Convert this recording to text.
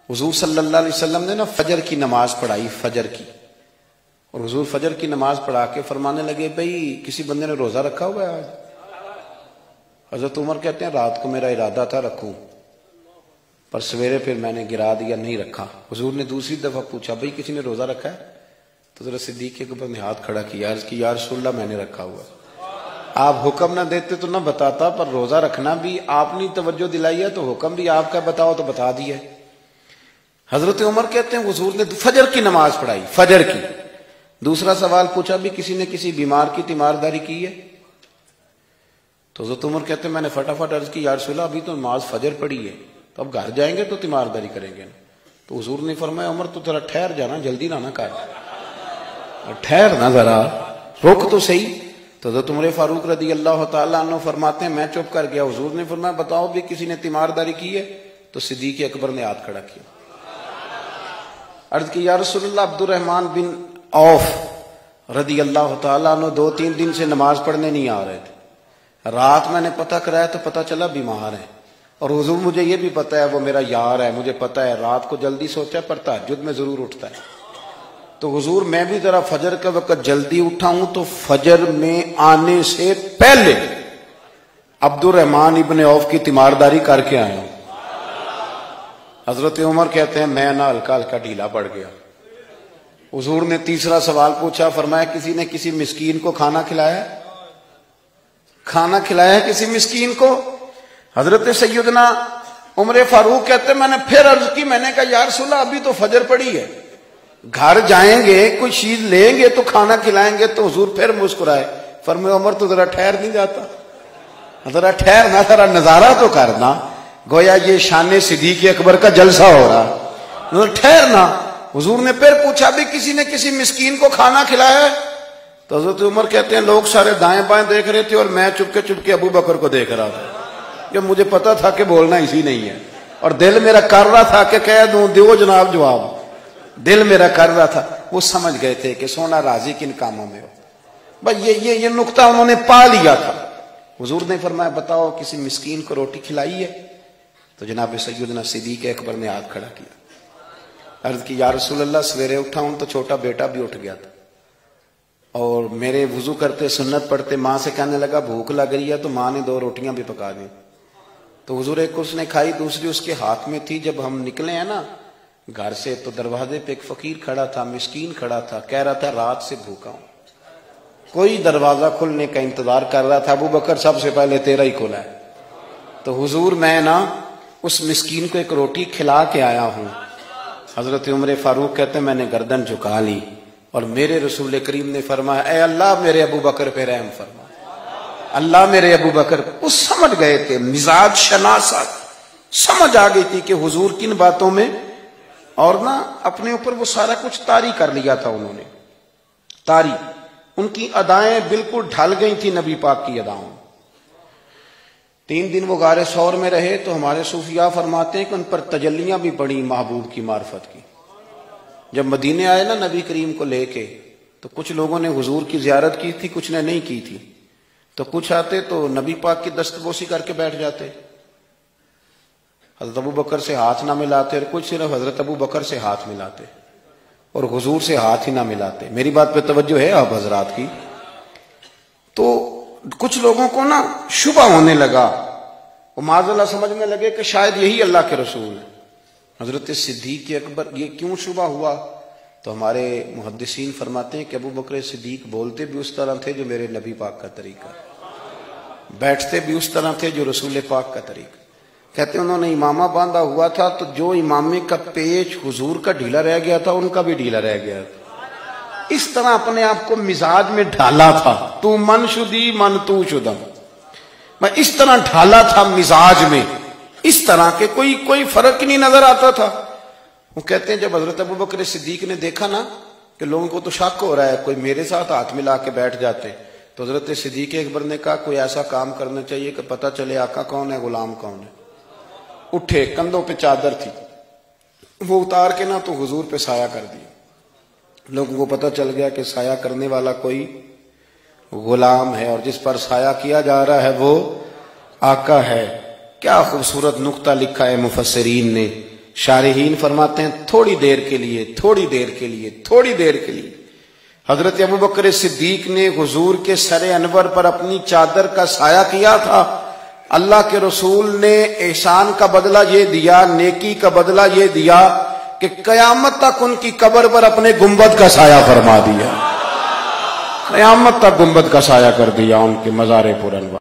حضور صلی اللہ علیہ وسلم نے نا فجر کی نماز پڑھائی، فجر کی، اور حضور فجر کی نماز پڑھا کے فرمانے لگے بھئی کسی بندے نے روزہ رکھا ہوا ہے آج؟ حضرت عمر کہتے ہیں رات کو میرا ارادہ تھا رکھوں، پر سویرے پھر میں نے گرا دیا، نہیں رکھا۔ حضور نے دوسری دفعہ پوچھا بھئی کسی نے روزہ رکھا ہے؟ تو حضرت صدیق کے اوپر نے ہاتھ کھڑا کیا، عرض کی یا رسول اللہ میں نے رکھا ہوا۔ آپ حکم نہ دیتے تو نہ بتاتا، پر روزہ رکھنا بھی آپ نے توجہ دلائی ہے تو حکم بھی آپ کا بتاؤ تو بتا دیا۔ حضرت عمر کہتے ہیں حضور نے فجر کی نماز پڑھائی، فجر کی۔ دوسرا سوال پوچھا بھی کسی نے کسی بیمار کی تیمارداری کی ہے؟ تو حضرت عمر کہتے ہیں میں نے فٹافٹ عرض کی یا رسول اللہ ابھی تو نماز فجر پڑھی ہے، تو اب گھر جائیں گے تو تیمارداری کریں گے۔ تو حضور نے فرمایا عمر تو ذرا ٹھہر جانا، جلدی نہ کر، ٹھہر نہ ذرا، رک تو صحیح۔ تو حضرت عمر فاروق رضی اللہ تعالیٰ عنہ فرماتے ہیں میں چپ کر گیا، حضور نے فرمایا بتاؤ بھی کسی نے تیمارداری کی ہے؟ تو صدیق اکبر نے ہاتھ کھڑا کیا، عرض کی یا رسول اللہ عبد الرحمن بن عوف رضی اللہ تعالیٰ عنہ 2-3 دن سے نماز پڑھنے نہیں آ رہے تھے، رات میں نے پتہ کرایا تو پتہ چلا بیمار ہے، اور حضور مجھے یہ بھی پتہ ہے وہ میرا یار ہے، مجھے پتہ ہے رات کو جلدی سوتا ہے پر تہجد میں ضرور اٹھتا ہے، تو حضور میں بھی ذرا فجر کے وقت جلدی اٹھا ہوں تو فجر میں آنے سے پہلے عبد الرحمن ابن عوف کی تیمارداری کر کے آیا ہوں۔ حضرت عمر کہتے ہیں میں نہ ہلکا ہلکا ڈھیلا پڑ گیا۔ حضور نے تیسرا سوال پوچھا، فرمایا کسی نے کسی مسکین کو کھانا کھلایا ہے؟ کھانا کھلایا ہے کسی مسکین کو؟ حضرت سیدنا عمر فاروق کہتے ہیں میں نے پھر عرض کی، میں نے کہا یا رسول اللہ ابھی تو فجر پڑی ہے، گھر جائیں گے کوئی چیز لیں گے تو کھانا کھلائیں گے۔ تو حضور پھر مسکرائے، فرمایا عمر تو ذرا ٹھہر نہیں جاتا، ذرا ٹھہرنا، ذرا نظارہ تو کرنا، گویا یہ شان صدیق اکبر کا جلسہ ہو رہا، ٹھہرنا۔ حضور نے پھر پوچھا بھی کسی نے کسی مسکین کو کھانا کھلایا ہے؟ تو حضرت عمر کہتے ہیں لوگ سارے دائیں بائیں دیکھ رہے تھے اور میں چپ کے ابو بکر کو دیکھ رہا تھا، کہ مجھے پتا تھا کہ بولنا اسی نہیں ہے، اور دل میرا کر رہا تھا کہ کہہ دوں دیو جناب جواب، دل میرا کر رہا تھا۔ وہ سمجھ گئے تھے کہ سونا راضی کن کاموں میں ہو، بس یہ نقطہ انہوں نے پا لیا تھا۔ حضور نے فرمایا بتاؤ کسی مسکین کو روٹی کھلائی ہے؟ تو جناب سیدنا صدیق اکبر نے ہاتھ کھڑا کیا، عرض کی یا رسول اللہ سویرے اٹھا ہوں تو چھوٹا بیٹا بھی اٹھ گیا تھا، اور میرے وضو کرتے سنت پڑھتے ماں سے کہنے لگا بھوک لگ رہی ہے، تو ماں نے 2 روٹیاں بھی پکا دی، تو حضور ایک اس نے کھائی دوسری اس کے ہاتھ میں تھی۔ جب ہم نکلے ہیں نا گھر سے تو دروازے پہ ایک فقیر کھڑا تھا، مسکین کھڑا تھا، کہہ رہا تھا رات سے بھوکا ہوں، کوئی دروازہ کھلنے کا انتظار کر رہا تھا، ابو بکر سب سے پہلے تیرا ہی کھلا ہے۔ تو حضور میں نا اس مسکین کو ایک روٹی کھلا کے آیا ہوں۔ حضرت عمر فاروق کہتے ہیں میں نے گردن جھکا لی، اور میرے رسول کریم نے فرمایا اے اللہ میرے ابو بکر پہ رحم فرما، اللہ میرے ابو بکر۔ وہ سمجھ گئے تھے، مزاج شناست سمجھ آ گئی تھی کہ حضور کن باتوں میں، اور نا اپنے اوپر وہ سارا کچھ طاری کر لیا تھا انہوں نے، طاری، ان کی ادائیں بالکل ڈھل گئی تھی نبی پاک کی اداؤں۔ 3 دن وہ غار ثور میں رہے تو ہمارے صوفیاء فرماتے ہیں کہ ان پر تجلیاں بھی پڑی محبوب کی معرفت کی۔ جب مدینے آئے نا نبی کریم کو لے کے، تو کچھ لوگوں نے حضور کی زیارت کی تھی، کچھ نے نہیں کی تھی، تو کچھ آتے تو نبی پاک کی دستبوسی کر کے بیٹھ جاتے، حضرت ابو بکر سے ہاتھ نہ ملاتے، اور کچھ صرف حضرت ابو بکر سے ہاتھ ملاتے اور حضور سے ہاتھ ہی نہ ملاتے۔ میری بات پہ توجہ ہے آپ حضرات کی؟ تو کچھ لوگوں کو نا شبہ ہونے لگا، وہ معاذ اللہ سمجھنے لگے کہ شاید یہی اللہ کے رسول ہیں۔ حضرت صدیق اکبر یہ کیوں شبہ ہوا؟ تو ہمارے محدثین فرماتے ہیں کہ ابو بکر صدیق بولتے بھی اس طرح تھے جو میرے نبی پاک کا طریقہ، بیٹھتے بھی اس طرح تھے جو رسول پاک کا طریقہ۔ کہتے ہیں انہوں نے امامہ باندھا ہوا تھا تو جو امامے کا پیچ حضور کا ڈھیلا رہ گیا تھا ان کا بھی ڈھیلا رہ گیا تھا، اس طرح اپنے آپ کو مزاج میں ڈھالا تھا، تو من شدی من تو شدم، میں اس طرح ڈھالا تھا مزاج میں، اس طرح کے کوئی فرق نہیں نظر آتا تھا۔ وہ کہتے ہیں جب حضرت ابو بکر صدیق نے دیکھا نا کہ لوگوں کو تو شک ہو رہا ہے، کوئی میرے ساتھ ہاتھ ملا کے بیٹھ جاتے، تو حضرت صدیق اکبر نے کہا کوئی ایسا کام کرنا چاہیے کہ پتہ چلے آقا کون ہے غلام کون ہے۔ اٹھے، کندھوں پہ چادر تھی، وہ اتار کے نا تو حضور پہ سایہ کر دیا، لوگوں کو پتہ چل گیا کہ سایہ کرنے والا کوئی غلام ہے، اور جس پر سایہ کیا جا رہا ہے وہ آقا ہے۔ کیا خوبصورت نقطہ لکھا ہے مفسرین نے شارحین فرماتے ہیں تھوڑی دیر کے لیے، تھوڑی دیر کے لیے، تھوڑی دیر کے لیے حضرت ابوبکر صدیق نے حضور کے سر انور پر اپنی چادر کا سایہ کیا تھا۔ اللہ کے رسول نے احسان کا بدلہ یہ دیا، نیکی کا بدلہ یہ دیا کہ قیامت تک ان کی قبر پر اپنے گنبد کا سایہ فرما دیا، قیامت تک گنبد کا سایہ کر دیا ان کے مزار پر انور۔